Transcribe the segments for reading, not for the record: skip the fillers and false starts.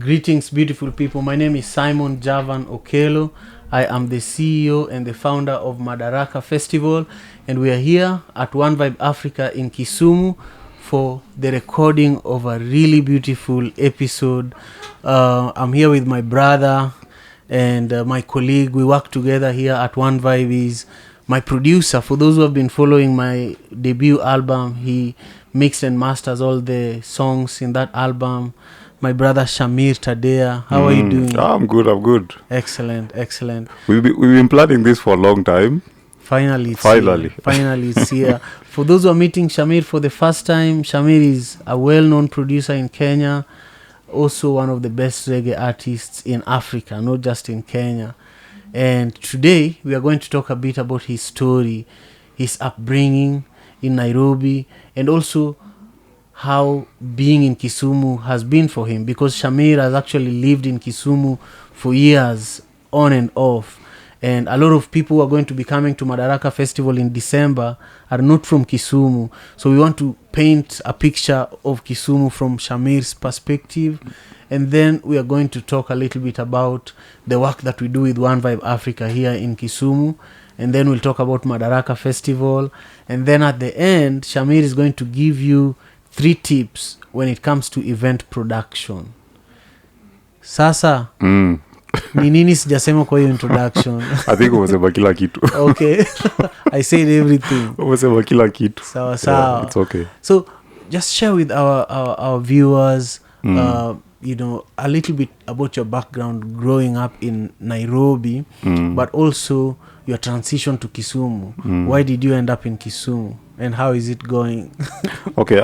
Greetings, beautiful people. My name is Simon Javan Okelo. I am the CEO and the founder of Madaraka Festival, and we are here at One Vibe Africa in Kisumu for the recording of a really beautiful episode. I'm here with my brother and my colleague. We work together here at One Vibe. Is my producer. For those who have been following my debut album, he mixed and masters all the songs in that album. My brother Shamir Tadeiya, how are you doing? I'm good. Excellent. We've been planning this for a long time. Finally, it's here. For those who are meeting Shamir for the first time, Shamir is a well-known producer in Kenya, also one of the best reggae artists in Africa, not just in Kenya. And today, we are going to talk a bit about his story, his upbringing in Nairobi, and also how being in Kisumu has been for him, because Shamir has actually lived in Kisumu for years, on and off. And a lot of people who are going to be coming to Madaraka Festival in December are not from Kisumu. So we want to paint a picture of Kisumu from Shamir's perspective. And then we are going to talk a little bit about the work that we do with One Vibe Africa here in Kisumu. And then we'll talk about Madaraka Festival. And then at the end, Shamir is going to give you 3 tips when it comes to event production. Sasa, ni nini sijasema kwa hiyo introduction? I think umesema kila kitu. Okay. I said everything. Umesema kila kitu. Sawa. Yeah, it's okay. So, just share with our viewers, a little bit about your background growing up in Nairobi, but also your transition to Kisumu. Why did you end up in Kisumu? And how is it going? Okay,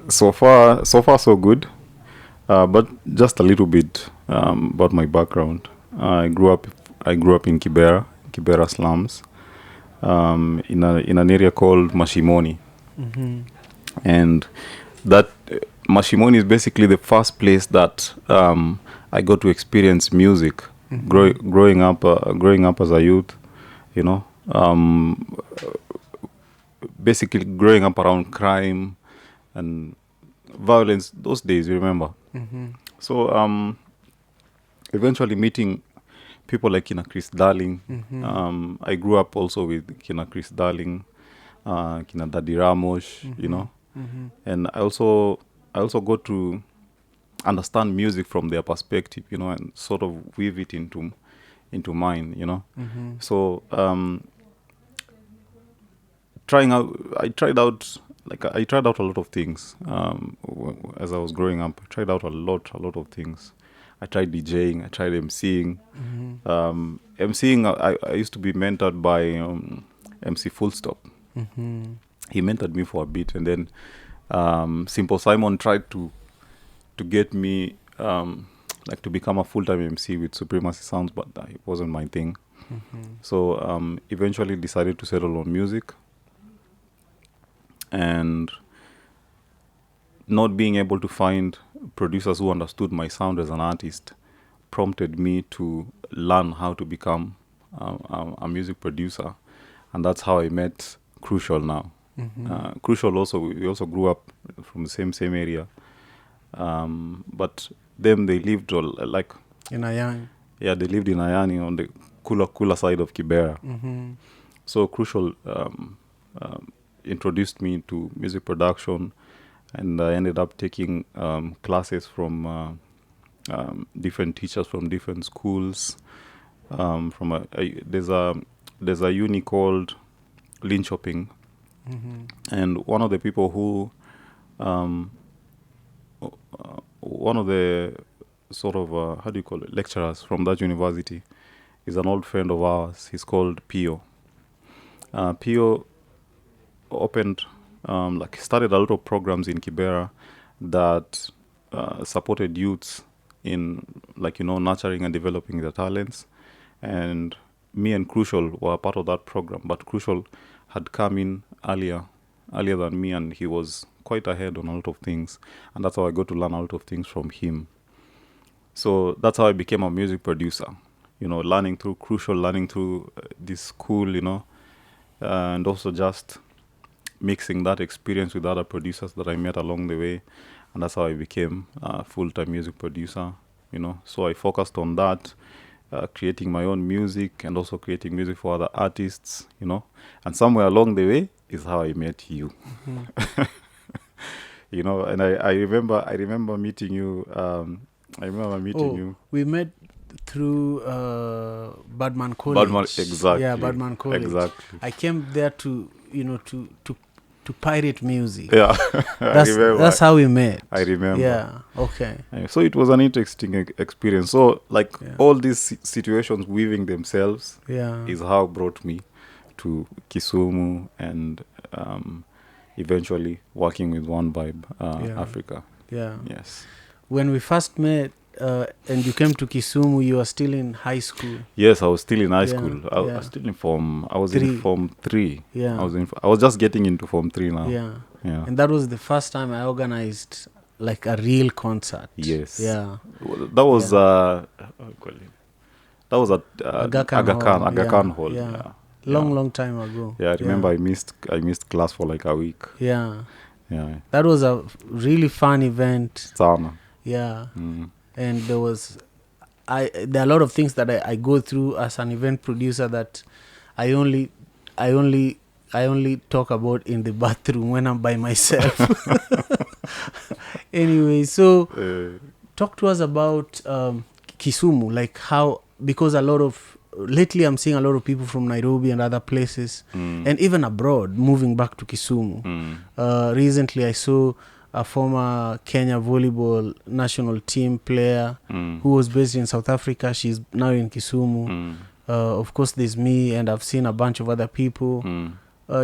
so far so good. But just a little bit about my background. I grew up in Kibera slums, in an area called Mashimoni. And that Mashimoni is basically the first place that I got to experience music. Growing up as a youth, basically growing up around crime and violence those days, you remember. So eventually meeting people like Kina Chris Darling. I grew up also with Kina Chris Darling, Kina Daddy Ramos, and I also got to understand music from their perspective, and sort of weave it into mine, So I tried out a lot of things as I was growing up. I tried out a lot of things. I tried DJing, I tried MCing. MCing, I used to be mentored by MC Full Stop. He mentored me for a bit, and then Simple Simon tried to get me to become a full-time MC with Supremacy Sounds, but it wasn't my thing. So eventually decided to settle on music. And not being able to find producers who understood my sound as an artist prompted me to learn how to become a music producer. And that's how I met Crucial now. Crucial we also grew up from the same area. But them, they lived in Ayani. Yeah, they lived in Ayani on the cooler side of Kibera. So Crucial introduced me to music production, and I ended up taking classes from different teachers from different schools. There's a uni called Lean Shopping, and one of the people who one of the sort of lecturers from that university is an old friend of ours. He's called Pio. Pio opened started a lot of programs in Kibera that supported youths in nurturing and developing their talents, and me and Crucial were part of that program. But Crucial had come in earlier than me, and he was quite ahead on a lot of things, and that's how I got to learn a lot of things from him. So that's how I became a music producer, learning through Crucial, learning through this school, and also just mixing that experience with other producers that I met along the way. and that's how I became a full-time music producer. So I focused on that, creating my own music and also creating music for other artists. And somewhere along the way is how I met you. And I remember meeting you. We met through Badman College. Exactly. Yeah, Badman College. Exactly. I came there to pirate music. Yeah, that's how we met. I remember. Yeah. Okay. So it was an interesting experience. So all these situations weaving themselves is how brought me to Kisumu and eventually working with One Vibe Africa. Yeah. Yes. When we first met and you came to Kisumu, you were still in high school. Yes, I was still in high school. I was still in Form 3. Yeah. I was just getting into Form 3 now. Yeah. Yeah. And that was the first time I organized like a real concert. Yes. Yeah. That was that was at Aga Khan Hall. Yeah. Long time ago. Yeah, I remember I missed class for like a week. Yeah. Yeah. That was a really fun event. Sana. Yeah. And there are a lot of things that I go through as an event producer that I only talk about in the bathroom when I'm by myself. Anyway, so talk to us about Kisumu, like how, because lately I'm seeing a lot of people from Nairobi and other places and even abroad moving back to Kisumu. Recently I saw a former Kenya volleyball national team player who was based in South Africa. She's now in Kisumu. Of course, there's me, and I've seen a bunch of other people.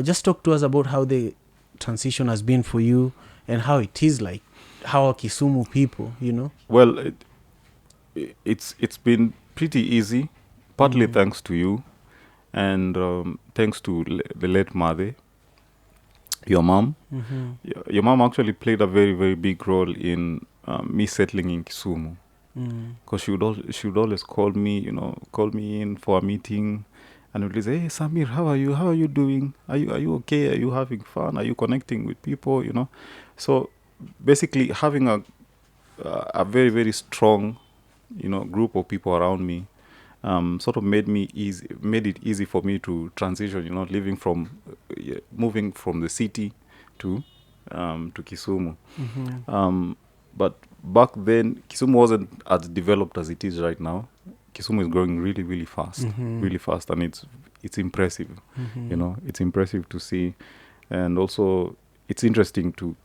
Just talk to us about how the transition has been for you and how it is like. How are Kisumu people, Well, it's been pretty easy, partly thanks to you and thanks to the late Made. Your mom. Your mom actually played a very, very big role in me settling in Kisumu. Because she would always call me in for a meeting, and would say, "Hey, Samir, how are you? How are you doing? Are you okay? Are you having fun? Are you connecting with people? So basically, having a very, very strong, group of people around me, sort of made it easy for me to transition, moving from the city to Kisumu. But back then, Kisumu wasn't as developed as it is right now. Kisumu is growing really, really fast, and it's impressive. It's impressive to see, and also it's interesting to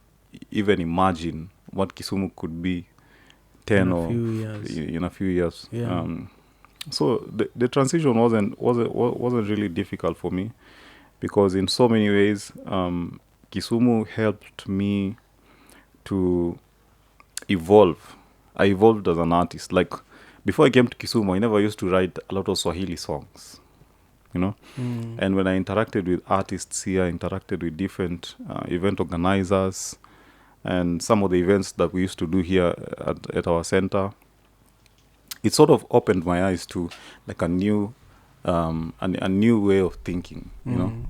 even imagine what Kisumu could be in a few years. Yeah. So the transition wasn't really difficult for me, because in so many ways Kisumu helped me to evolve. I evolved as an artist. Like before I came to Kisumu, I never used to write a lot of Swahili songs, And when I interacted with artists here, I interacted with different event organizers, and some of the events that we used to do here at our center, it sort of opened my eyes to like a new way of thinking,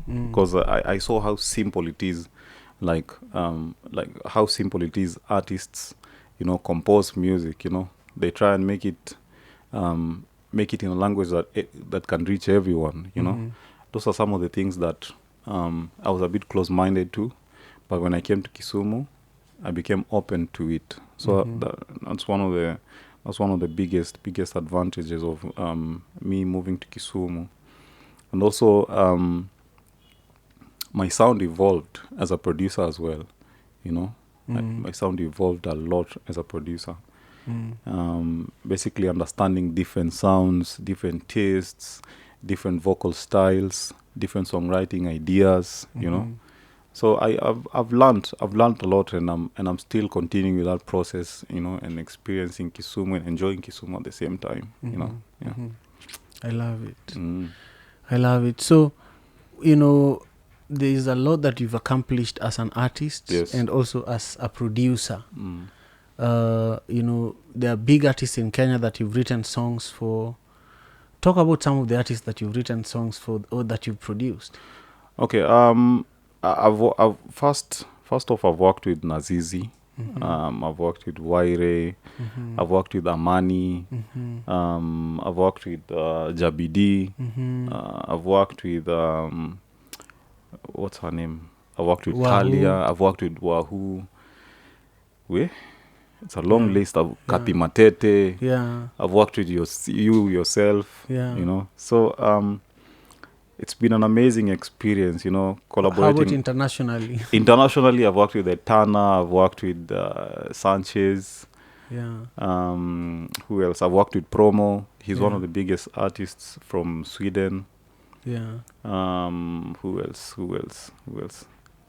because I saw how simple it is, like how simple it is. Artists, compose music. They try and make it in a language that can reach everyone. Those are some of the things that I was a bit close-minded to, but when I came to Kisumu, I became open to it. So that's one of the biggest advantages of me moving to Kisumu. And also my sound evolved as a producer as well, my sound evolved a lot as a producer. Basically understanding different sounds, different tastes, different vocal styles, different songwriting ideas, So I've learned a lot, and I'm still continuing with that process, and experiencing Kisumu and enjoying Kisumu at the same time, Yeah. I love it. I love it. So, there is a lot that you've accomplished as an artist, yes, and also as a producer. There are big artists in Kenya that you've written songs for. Talk about some of the artists that you've written songs for or that you've produced. Okay. I've first off, I've worked with Nazizi. I've worked with Wyre. I've worked with Amani. I've worked with Jabidi. I've worked with what's her name? I've worked with Talia. I've worked with Wahoo. It's a long list of Kapi Matete. I've worked with you yourself. You know, so it's been an amazing experience. You know, collaborating. How about internationally? Internationally, I've worked with Etana. I've worked with Sanchez. Who else? I've worked with Promo. He's one of the biggest artists from Sweden. Who else?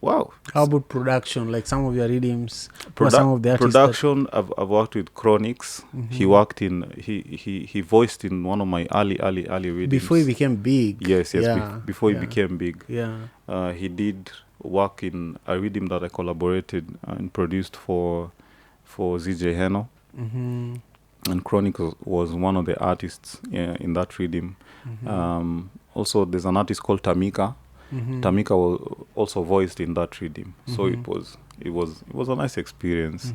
Wow. How about production? Like some of your rhythms, some of the artists. Production. I've worked with Chronixx. He worked in. He voiced in one of my early rhythms. Before he became big. Yes. Before he became big. He did work in a rhythm that I collaborated and produced for ZJ Heno. And Chronixx was one of the artists in that rhythm. Also, there's an artist called Tamika. Tamika was also voiced in that rhythm, so it was a nice experience,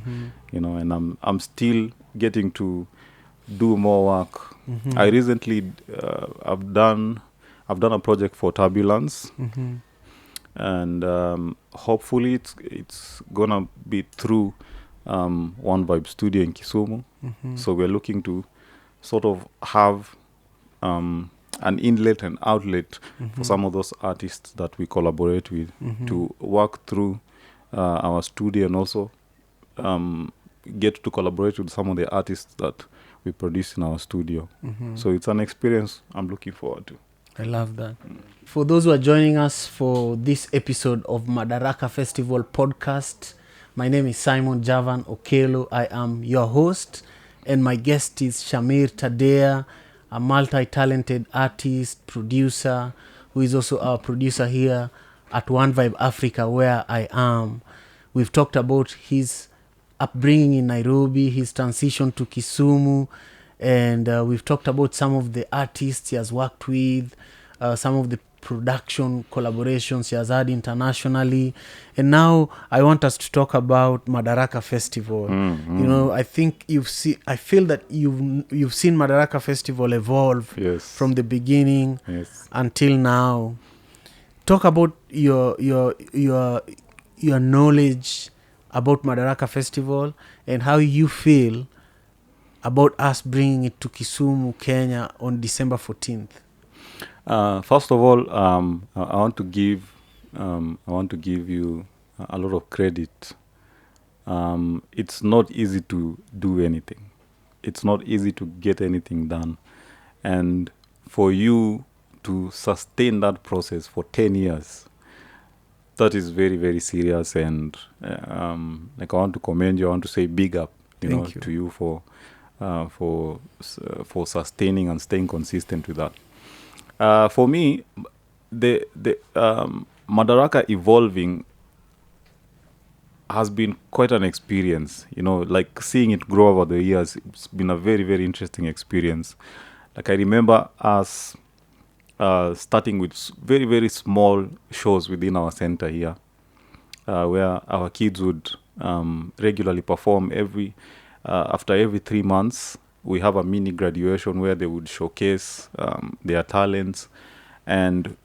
you know. And I'm still getting to do more work. I recently I've done a project for Turbulence, and hopefully it's gonna be through One Vibe Studio in Kisumu. So we're looking to sort of have an inlet and outlet for some of those artists that we collaborate with to work through our studio, and also get to collaborate with some of the artists that we produce in our studio. So it's an experience I'm looking forward to. I love that. For those who are joining us for this episode of Madaraka Festival podcast, my name is Simon Javan Okelo. I am your host, and my guest is Shamir Tadeiya, a multi-talented artist, producer, who is also our producer here at One Vibe Africa, where I am. We've talked about his upbringing in Nairobi, his transition to Kisumu, and we've talked about some of the artists he has worked with, some of the production collaborations he has had internationally. And now I want us to talk about Madaraka Festival. You know, I think I feel that you've seen Madaraka Festival evolve from the beginning until now. Talk about your knowledge about Madaraka Festival and how you feel about us bringing it to Kisumu, Kenya on December 14th. First of all, I want to give you a lot of credit. It's not easy to do anything. It's not easy to get anything done, and for you to sustain that process for 10 years, that is very, very serious. And like, I want to commend you. I want to say big up, to you for sustaining and staying consistent with that. For me, the Madaraka evolving has been quite an experience. You know, like seeing it grow over the years, it's been a very, very interesting experience. Like, I remember us starting with very, very small shows within our center here, where our kids would regularly perform after every 3 months. We have a mini graduation where they would showcase their talents. And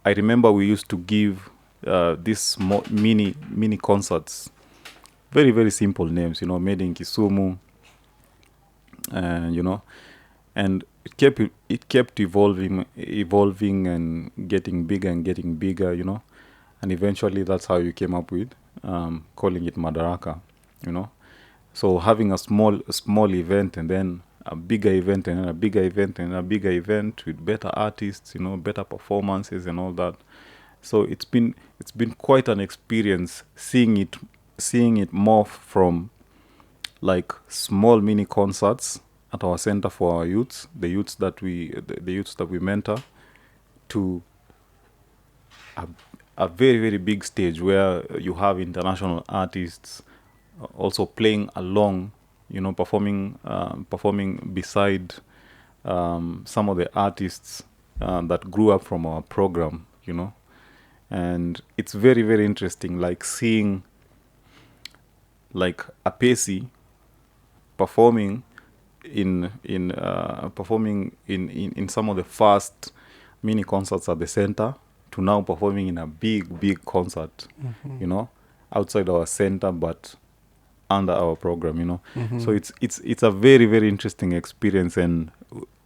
I remember we used to give these small mini concerts, very, very simple names, made in Kisumu, and and it kept evolving and getting bigger, and eventually that's how you came up with calling it Madaraka, So having a small event, and then a bigger event, and then a bigger event, and a bigger event with better artists, better performances and all that. So it's been quite an experience seeing it morph from like small mini concerts at our center for our youths, the youths that we mentor, to a very, very big stage where you have international artists also playing along, performing beside some of the artists that grew up from our program, And it's very, very interesting, like seeing like a Pacey performing in some of the first mini concerts at the center to now performing in a big concert, you know, outside our center but under our program, you know. So it's a very interesting experience, and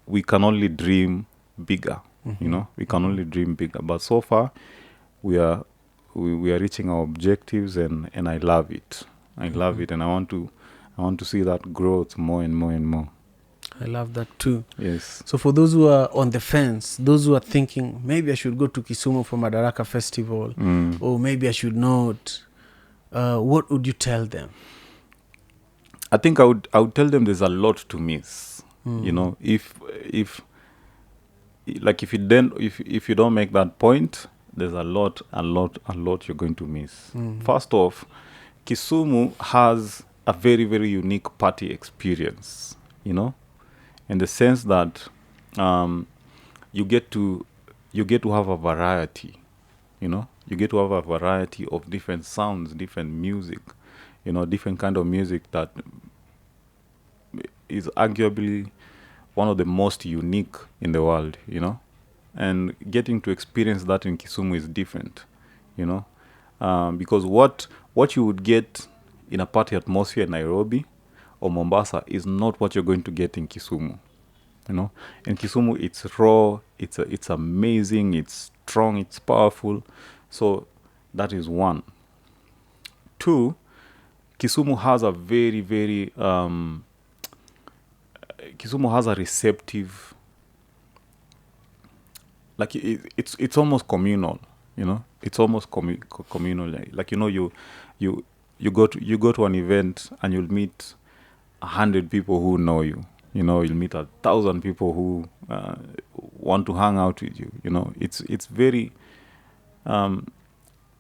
we can only dream bigger, you know. We can only dream bigger, but so far we are reaching our objectives, and I love it. I love it, and I want to see that growth more and more and more. I love that too. Yes. So for those who are on the fence, those who are thinking maybe I should go to Kisumu for Madaraka Festival, or maybe I should not, what would you tell them? I think I would tell them there's a lot to miss. You know, if you don't make that point, there's a lot you're going to miss. First off, Kisumu has a very unique party experience, you know, in the sense that you get to have a variety, you know. You get to have a variety of different sounds, different music, you know, different kind of music that is arguably one of the most unique in the world, you know. And getting to experience that in Kisumu is different, you know, because what you would get in a party atmosphere in Nairobi or Mombasa is not what you're going to get in Kisumu, you know. In Kisumu, it's raw, it's amazing, it's strong, it's powerful. So that is one. Two, Kisumu has a very Kisumu has a receptive, like it's almost communal, you know. It's almost communal. Like, you know, you go to an event and you'll meet 100 people who know you. You know, you'll meet 1,000 people who want to hang out with you. You know, it's very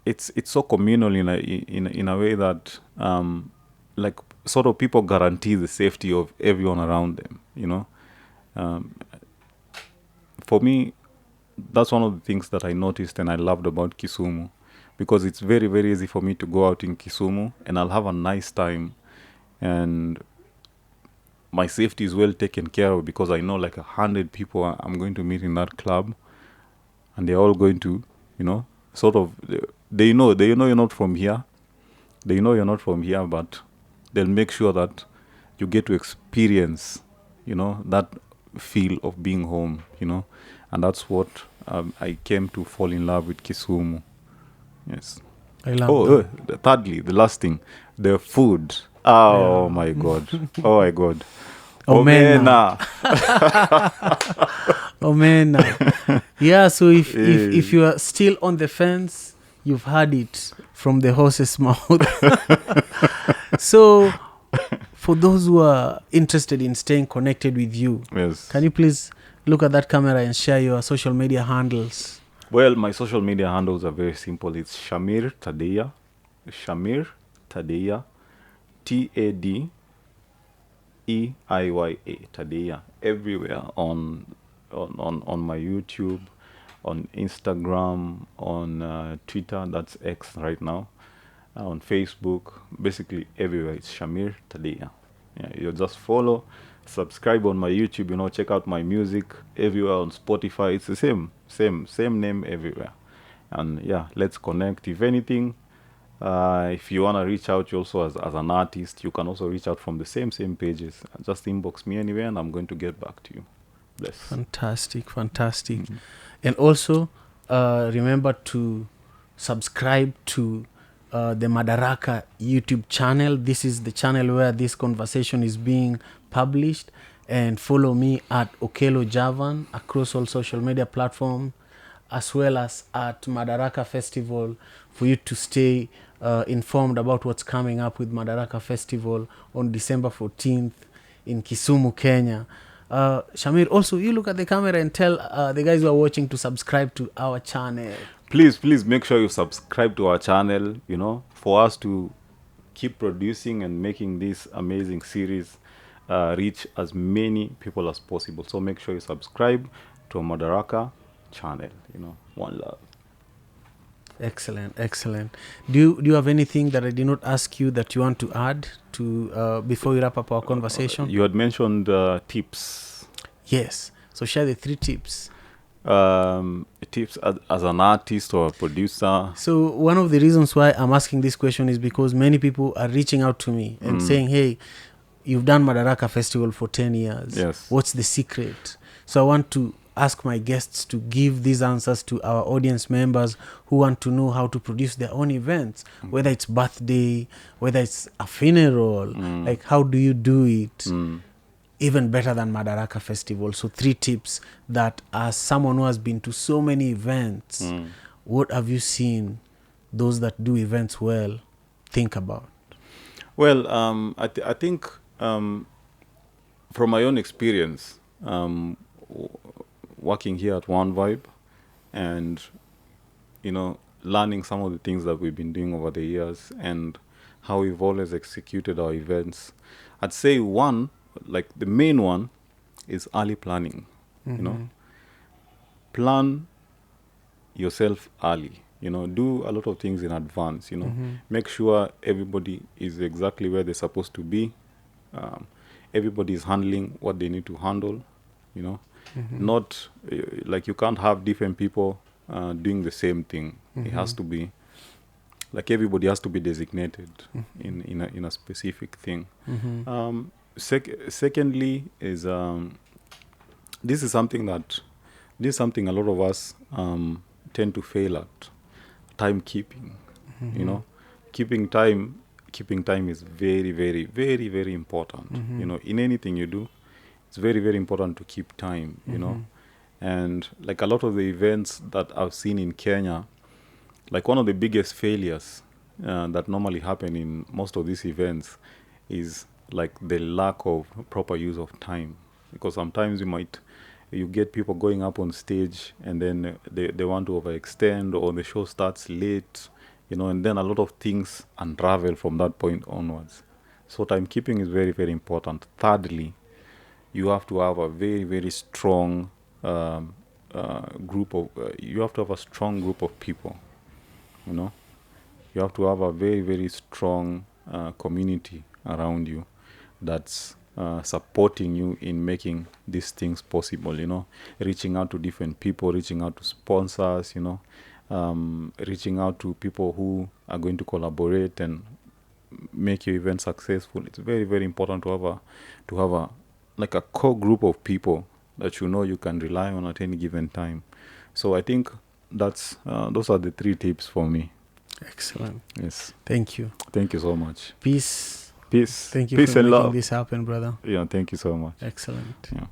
it's so communal in a way that like sort of people guarantee the safety of everyone around them. You know, for me, that's one of the things that I noticed and I loved about Kisumu, because it's very easy for me to go out in Kisumu and I'll have a nice time, and my safety is well taken care of, because I know like 100 people I'm going to meet in that club, and they're all going to, you know, sort of, they know you're not from here. They know you're not from here, but they'll make sure that you get to experience, you know, that feel of being home, you know. And that's what I came to fall in love with Kisumu. Yes. I love that. Thirdly, the last thing, the food. Oh, yeah. My God. Oh, my God. Omena. Omena. Yeah, so if you are still on the fence, you've had it from the horse's mouth. So, for those who are interested in staying connected with you, yes, can you please look at that camera and share your social media handles? Well, my social media handles are very simple. It's Shamir Tadeiya. Shamir Tadeiya. Tadeiya. Tadeiya. Everywhere on my YouTube, on Instagram, on Twitter, that's X right now, on Facebook, basically everywhere. It's Shamir Tadeiya. Yeah, you just follow, subscribe on my YouTube, you know, check out my music everywhere on Spotify. It's the same name everywhere. And yeah, let's connect. If anything, if you want to reach out also as an artist, you can also reach out from the same pages. Just inbox me anywhere and I'm going to get back to you. Bless. Fantastic. Mm-hmm. And also remember to subscribe to the Madaraka YouTube channel. This is the channel where this conversation is being published. And follow me at Okelo Javan across all social media platforms, as well as at Madaraka Festival, for you to stay informed about what's coming up with Madaraka Festival on December 14th in Kisumu, Kenya. Shamir, also, you look at the camera and tell the guys who are watching to subscribe to our channel. Please make sure you subscribe to our channel, you know, for us to keep producing and making this amazing series reach as many people as possible. So make sure you subscribe to our Madaraka channel, you know. One love. Excellent. Do you have anything that I did not ask you that you want to add to before we wrap up our conversation? You had mentioned tips. Yes. So share the 3 tips. Tips as an artist or a producer. So one of the reasons why I'm asking this question is because many people are reaching out to me and saying, hey, you've done Madaraka Festival for 10 years. Yes. What's the secret? So I want to ask my guests to give these answers to our audience members who want to know how to produce their own events, whether it's birthday, whether it's a funeral, like how do you do it even better than Madaraka Festival? So 3 tips that as someone who has been to so many events, what have you seen those that do events well think about? Well, I think from my own experience, working here at One Vibe and, learning some of the things that we've been doing over the years and how we've always executed our events, I'd say the main one is early planning. Plan yourself early. Do a lot of things in advance. Make sure everybody is exactly where they're supposed to be. Everybody is handling what they need to handle. Not like you can't have different people doing the same thing. It has to be like everybody has to be designated in a specific thing. Secondly is this is something a lot of us tend to fail at: timekeeping. Keeping time is very, very, very, very important. In anything you do, it's very, very important to keep time. And like a lot of the events that I've seen in Kenya, like one of the biggest failures that normally happen in most of these events is like the lack of proper use of time. Because sometimes you get people going up on stage and then they want to overextend, or the show starts late, and then a lot of things unravel from that point onwards. So timekeeping is very, very important. Thirdly, you have to have a very, very strong group of people. You have to have a very, very strong community around you that's supporting you in making these things possible. Reaching out to different people, reaching out to sponsors, reaching out to people who are going to collaborate and make your event successful. It's very, very important to have a like a core group of people that you can rely on at any given time. So I think those are the 3 tips for me. Excellent. Yes. Thank you. Thank you so much. Peace. Peace. Thank you Peace for and making love. this happen, brother. Yeah, thank you so much. Excellent. Yeah.